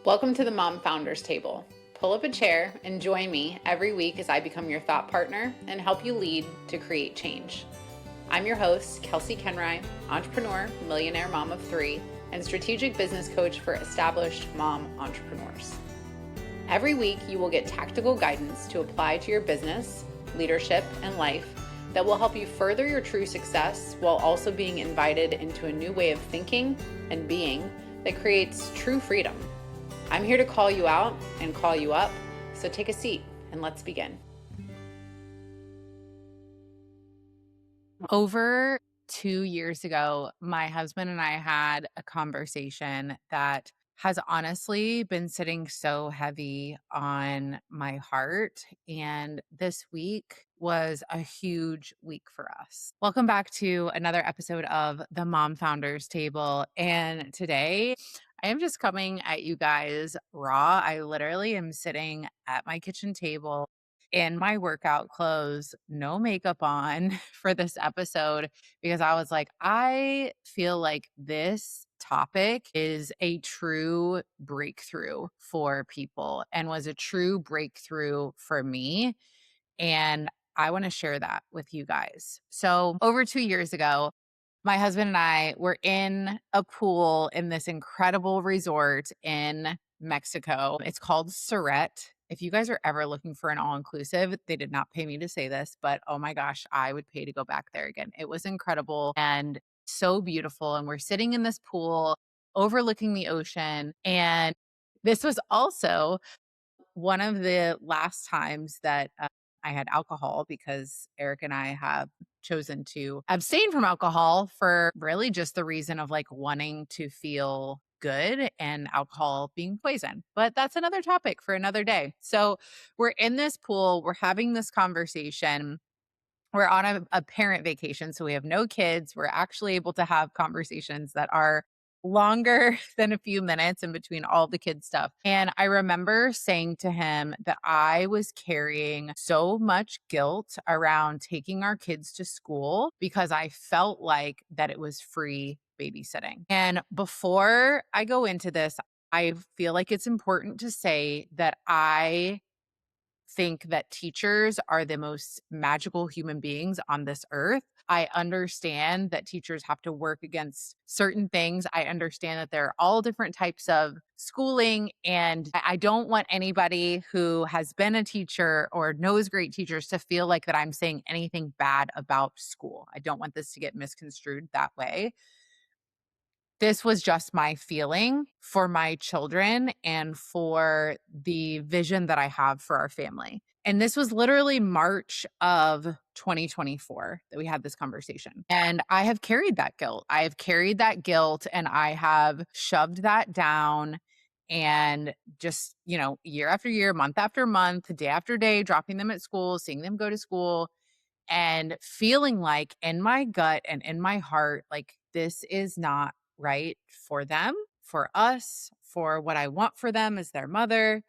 Welcome to the Mom Founders Table. Pull up a chair and join me every week as I become your thought partner and help you lead to create change. I'm your host, Kelsey Kenry, entrepreneur, millionaire mom of three, and strategic business coach for established mom entrepreneurs. Every week, you will get tactical guidance to apply to your business, leadership, and life that will help you further your true success while also being invited into a new way of thinking and being that creates true freedom. I'm here to call you out and call you up, so take a seat and let's begin. Over 2 years ago, my husband and I had a conversation that has honestly been sitting so heavy on my heart. And this week was a huge week for us. Welcome back to another episode of the Mom Founders Table. And today I am just coming at you guys raw. I literally am sitting at my kitchen table in my workout clothes, no makeup on for this episode because I was like, I feel like this topic is a true breakthrough for people and was a true breakthrough for me. And I want to share that with you guys. So, over 2 years ago, my husband and I were in a pool in this incredible resort in Mexico. It's called Surret. If you guys are ever looking for an all inclusive, they did not pay me to say this, but oh my gosh, I would pay to go back there again. It was incredible and so beautiful. And we're sitting in this pool overlooking the ocean. And this was also one of the last times that I had alcohol because Eric and I have chosen to abstain from alcohol for really just the reason of like wanting to feel good and alcohol being poison. But that's another topic for another day. So we're in this pool, we're having this conversation. We're on a parent vacation, so we have no kids. We're actually able to have conversations that are longer than a few minutes in between all the kid stuff. And I remember saying to him that I was carrying so much guilt around taking our kids to school because I felt like that it was free babysitting. And before I go into this, I feel like it's important to say that I think that teachers are the most magical human beings on this earth. I understand that teachers have to work against certain things. I understand that there are all different types of schooling. And I don't want anybody who has been a teacher or knows great teachers to feel like that I'm saying anything bad about school. I don't want this to get misconstrued that way. This was just my feeling for my children and for the vision that I have for our family. And this was literally March of 2024 that we had this conversation. And I have carried that guilt. I have carried that guilt and I have shoved that down and just, year after year, month after month, day after day, dropping them at school, seeing them go to school and feeling like in my gut and in my heart, like this is not right for them, for us, for what I want for them as their mother.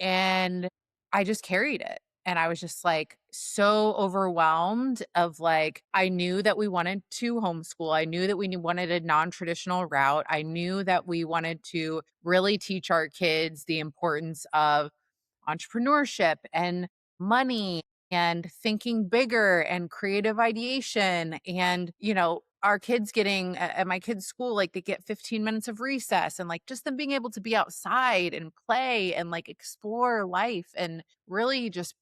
And I just carried it. And I was just like so overwhelmed of like, I knew that we wanted to homeschool. I knew that we wanted a non traditional route. I knew that we wanted to really teach our kids the importance of entrepreneurship and money and thinking bigger and creative ideation and our kids getting at my kids school, like they get 15 minutes of recess and like just them being able to be outside and play and like explore life and really just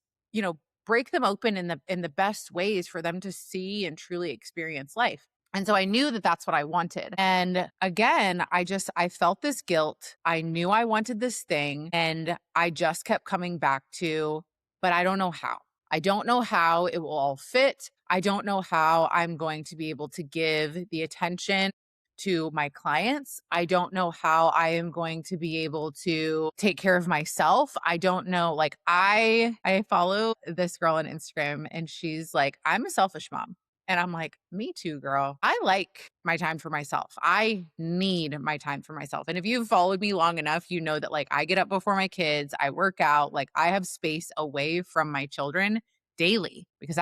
break them open in the best ways for them to see and truly experience life. And so I knew that that's what I wanted. And again, I felt this guilt. I knew I wanted this thing and I just kept coming back to, but I don't know how. I don't know how it will all fit. I don't know how I'm going to be able to give the attention to my clients. I don't know how I am going to be able to take care of myself. I don't know. Like I follow this girl on Instagram and she's like, I'm a selfish mom. And I'm like, me too, girl. I like my time for myself. I need my time for myself. And if you've followed me long enough, you know that like I get up before my kids, I work out, like I have space away from my children daily because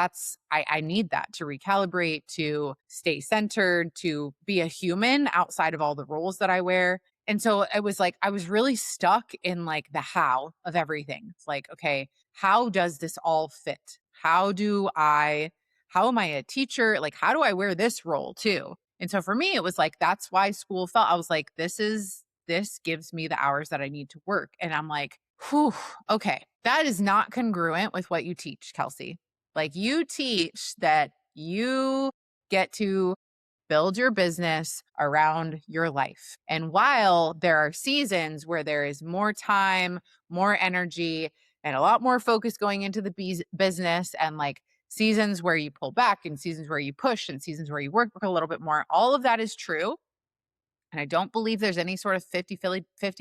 I need that to recalibrate, to stay centered, to be a human outside of all the roles that I wear. And so it was like I was really stuck in like the how of everything. It's like, okay, how does this all fit? How am I a teacher? Like, how do I wear this role too? And so for me, it was like, that's why school felt, I was like, this gives me the hours that I need to work. And I'm like, whew, okay, that is not congruent with what you teach, Kelsey. Like, you teach that you get to build your business around your life. And while there are seasons where there is more time, more energy, and a lot more focus going into the business, and like seasons where you pull back, and seasons where you push, and seasons where you work a little bit more, all of that is true. And I don't believe there's any sort of 50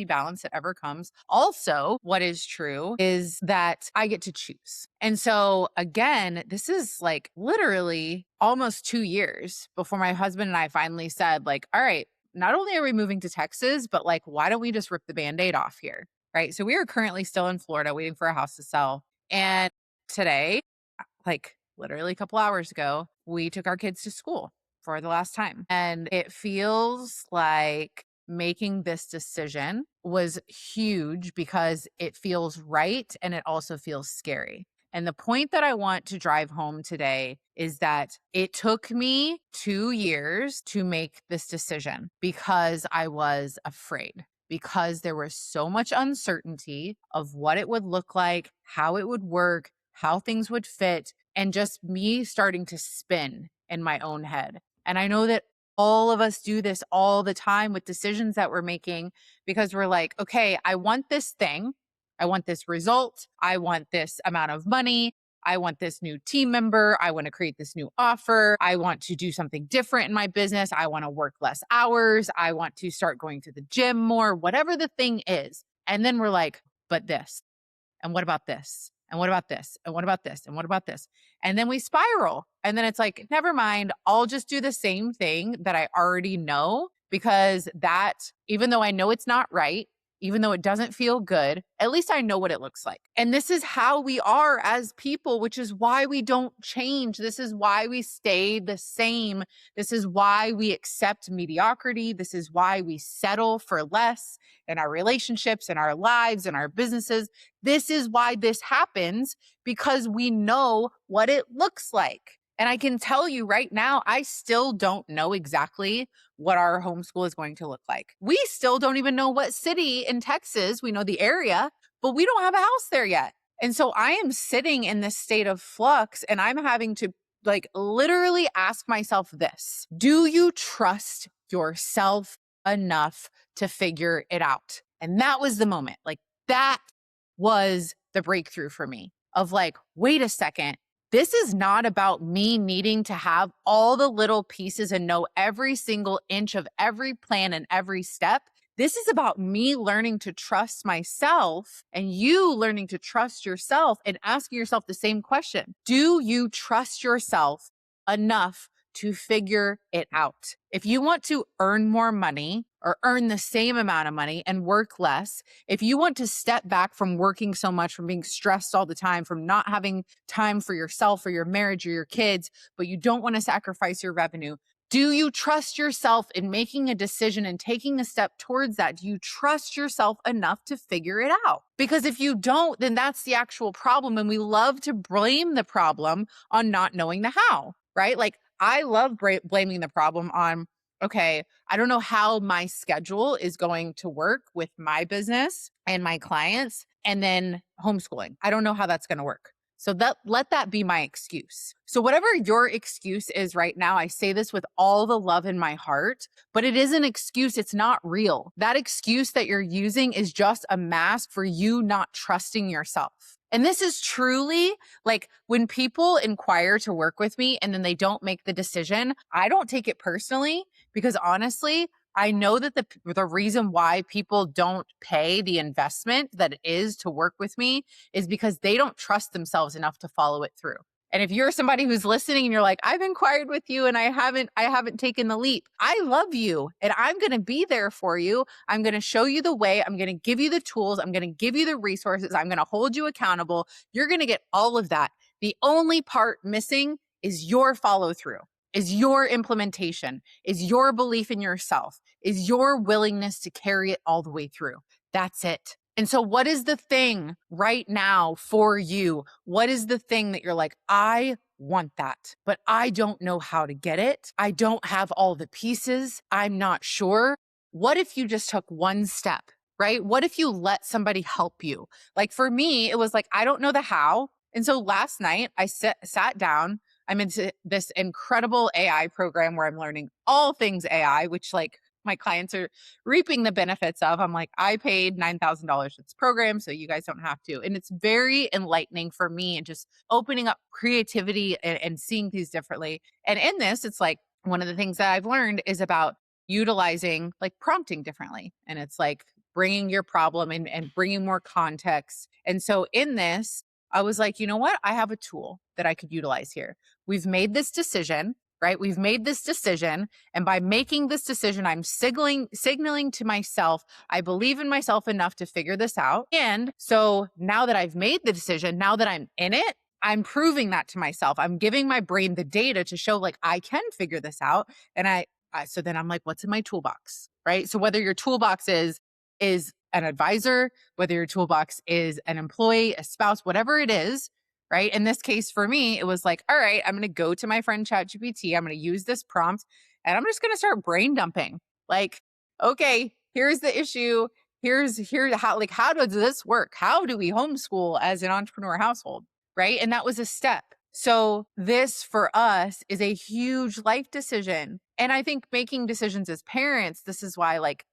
balance that ever comes. Also, what is true is that I get to choose. And so, again, this is like literally almost 2 years before my husband and I finally said, like, all right, not only are we moving to Texas, but like, why don't we just rip the band aid off here? Right. So, we are currently still in Florida waiting for a house to sell. And today, like literally a couple hours ago, we took our kids to school for the last time. And it feels like making this decision was huge because it feels right and it also feels scary. And the point that I want to drive home today is that it took me 2 years to make this decision because I was afraid, because there was so much uncertainty of what it would look like, how it would work, how things would fit, and just me starting to spin in my own head. And I know that all of us do this all the time with decisions that we're making because we're like, okay, I want this thing. I want this result. I want this amount of money. I want this new team member. I want to create this new offer. I want to do something different in my business. I want to work less hours. I want to start going to the gym more, whatever the thing is. And then we're like, but this, and what about this? And what about this? And what about this? And what about this? And then we spiral. And then it's like, never mind, I'll just do the same thing that I already know, because that, even though I know it's not right, even though it doesn't feel good, at least I know what it looks like. And this is how we are as people, which is why we don't change. This is why we stay the same. This is why we accept mediocrity. This is why we settle for less in our relationships, in our lives, in our businesses. This is why this happens, because we know what it looks like. And I can tell you right now, I still don't know exactly what our homeschool is going to look like. We still don't even know what city in Texas. We know the area, but we don't have a house there yet. And so I am sitting in this state of flux, and I'm having to like literally ask myself this: do you trust yourself enough to figure it out? And that was the moment. Like, that was the breakthrough for me of like, wait a second. This is not about me needing to have all the little pieces and know every single inch of every plan and every step. This is about me learning to trust myself, and you learning to trust yourself, and asking yourself the same question: do you trust yourself enough to figure it out? If you want to earn more money or earn the same amount of money and work less, if you want to step back from working so much, from being stressed all the time, from not having time for yourself or your marriage or your kids, but you don't want to sacrifice your revenue, do you trust yourself in making a decision and taking a step towards that? Do you trust yourself enough to figure it out? Because if you don't, then that's the actual problem. And we love to blame the problem on not knowing the how, right? Like, I love blaming the problem on, okay, I don't know how my schedule is going to work with my business and my clients, and then homeschooling. I don't know how that's going to work. So let that be my excuse. So whatever your excuse is right now, I say this with all the love in my heart, but it is an excuse. It's not real. That excuse that you're using is just a mask for you not trusting yourself. And this is truly like, when people inquire to work with me and then they don't make the decision, I don't take it personally, because honestly, I know that the reason why people don't pay the investment that it is to work with me is because they don't trust themselves enough to follow it through. And if you're somebody who's listening and you're like, I've inquired with you and I haven't taken the leap, I love you and I'm going to be there for you. I'm going to show you the way. I'm going to give you the tools. I'm going to give you the resources. I'm going to hold you accountable. You're going to get all of that. The only part missing is your follow through. is your implementation, is your belief in yourself, is your willingness to carry it all the way through. That's it. And so, what is the thing right now for you? What is the thing that you're like, I want that, but I don't know how to get it? I don't have all the pieces. I'm not sure. What if you just took one step, right? What if you let somebody help you? Like for me, it was like, I don't know the how. And so last night I sat down. I'm into this incredible AI program where I'm learning all things AI, which like my clients are reaping the benefits of. I'm like, I paid $9,000 for this program, so you guys don't have to. And it's very enlightening for me and just opening up creativity and seeing things differently. And in this, it's like one of the things that I've learned is about utilizing like prompting differently. And it's like bringing your problem and bringing more context. And so in this, I was like, you know what? I have a tool that I could utilize here. We've made this decision, right? We've made this decision. And by making this decision, I'm signaling to myself, I believe in myself enough to figure this out. And so now that I've made the decision, now that I'm in it, I'm proving that to myself. I'm giving my brain the data to show like I can figure this out. And so then I'm like, what's in my toolbox? Right. So whether your toolbox is an advisor, whether your toolbox is an employee, a spouse, whatever it is, right? In this case, for me, it was like, all right, I'm going to go to my friend ChatGPT. I'm going to use this prompt and I'm just going to start brain dumping. Like, okay, here's the issue. Here how how does this work? How do we homeschool as an entrepreneur household? Right. And that was a step. So this for us is a huge life decision. And I think making decisions as parents, this is why like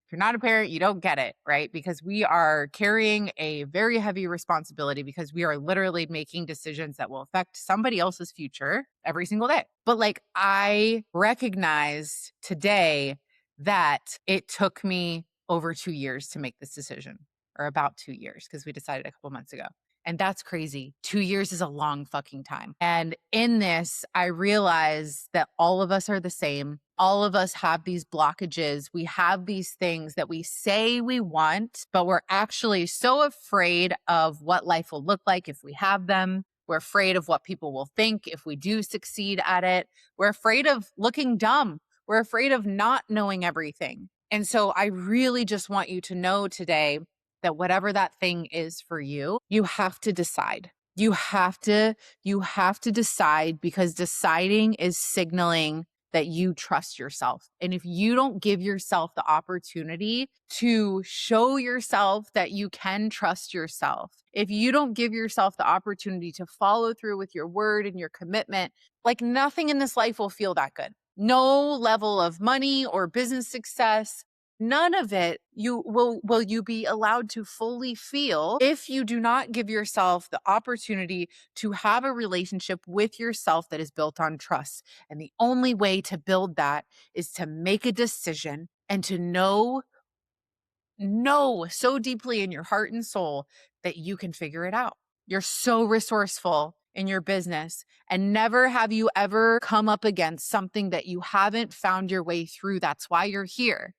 if you're not a parent, you don't get it, right? Because we are carrying a very heavy responsibility because we are literally making decisions that will affect somebody else's future every single day. But like I recognize today that it took me over 2 years to make this decision, or about 2 years, because we decided a couple months ago. And that's crazy. 2 years is a long fucking time. And in this, I realize that all of us are the same. All of us have these blockages. We have these things that we say we want, but we're actually so afraid of what life will look like if we have them. We're afraid of what people will think if we do succeed at it. We're afraid of looking dumb. We're afraid of not knowing everything. And so I really just want you to know today that whatever that thing is for you, you have to decide. You have to decide, because deciding is signaling that you trust yourself. And if you don't give yourself the opportunity to show yourself that you can trust yourself, if you don't give yourself the opportunity to follow through with your word and your commitment, like nothing in this life will feel that good. No level of money or business success, none of it will you be allowed to fully feel if you do not give yourself the opportunity to have a relationship with yourself that is built on trust. And the only way to build that is to make a decision and to know so deeply in your heart and soul that you can figure it out. You're so resourceful in your business, and never have you ever come up against something that you haven't found your way through. That's why you're here.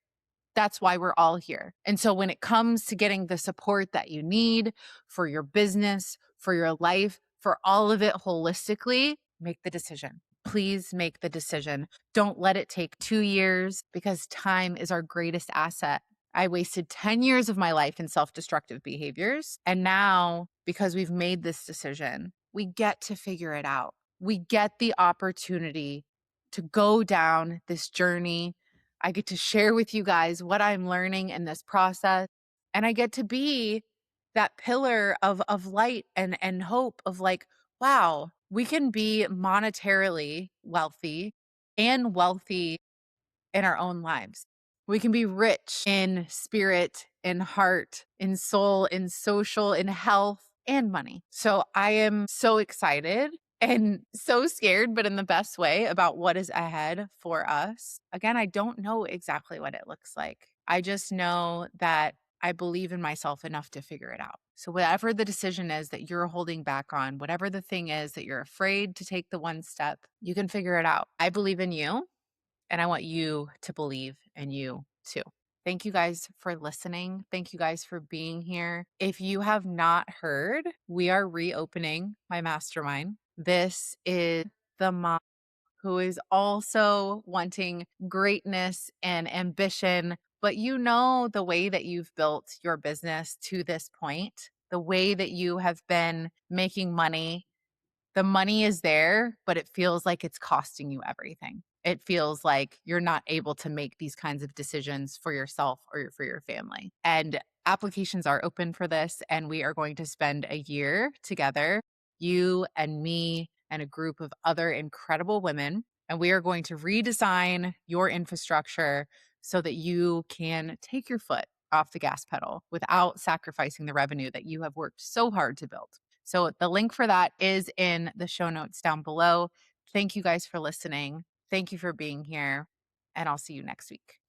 That's why we're all here. And so when it comes to getting the support that you need for your business, for your life, for all of it holistically, make the decision. Please make the decision. Don't let it take 2 years, because time is our greatest asset. I wasted 10 years of my life in self-destructive behaviors. And now, because we've made this decision, we get to figure it out. We get the opportunity to go down this journey. I get to share with you guys what I'm learning in this process. And I get to be that pillar of light and hope of like, wow, we can be monetarily wealthy and wealthy in our own lives. We can be rich in spirit, in heart, in soul, in social, in health, and money. So I am so excited and so scared, but in the best way, about what is ahead for us. Again, I don't know exactly what it looks like. I just know that I believe in myself enough to figure it out. So, whatever the decision is that you're holding back on, whatever the thing is that you're afraid to take the one step, you can figure it out. I believe in you. And I want you to believe in you too. Thank you guys for listening. Thank you guys for being here. If you have not heard, we are reopening my mastermind. This is the who is also wanting greatness and ambition, but you know the way that you've built your business to this point, the way that you have been making money, the money is there, but it feels like it's costing you everything. It feels like you're not able to make these kinds of decisions for yourself or for your family. And applications are open for this, and we are going to spend a year together, you and me, and a group of other incredible women. And we are going to redesign your infrastructure so that you can take your foot off the gas pedal without sacrificing the revenue that you have worked so hard to build. So the link for that is in the show notes down below. Thank you guys for listening. Thank you for being here, and I'll see you next week.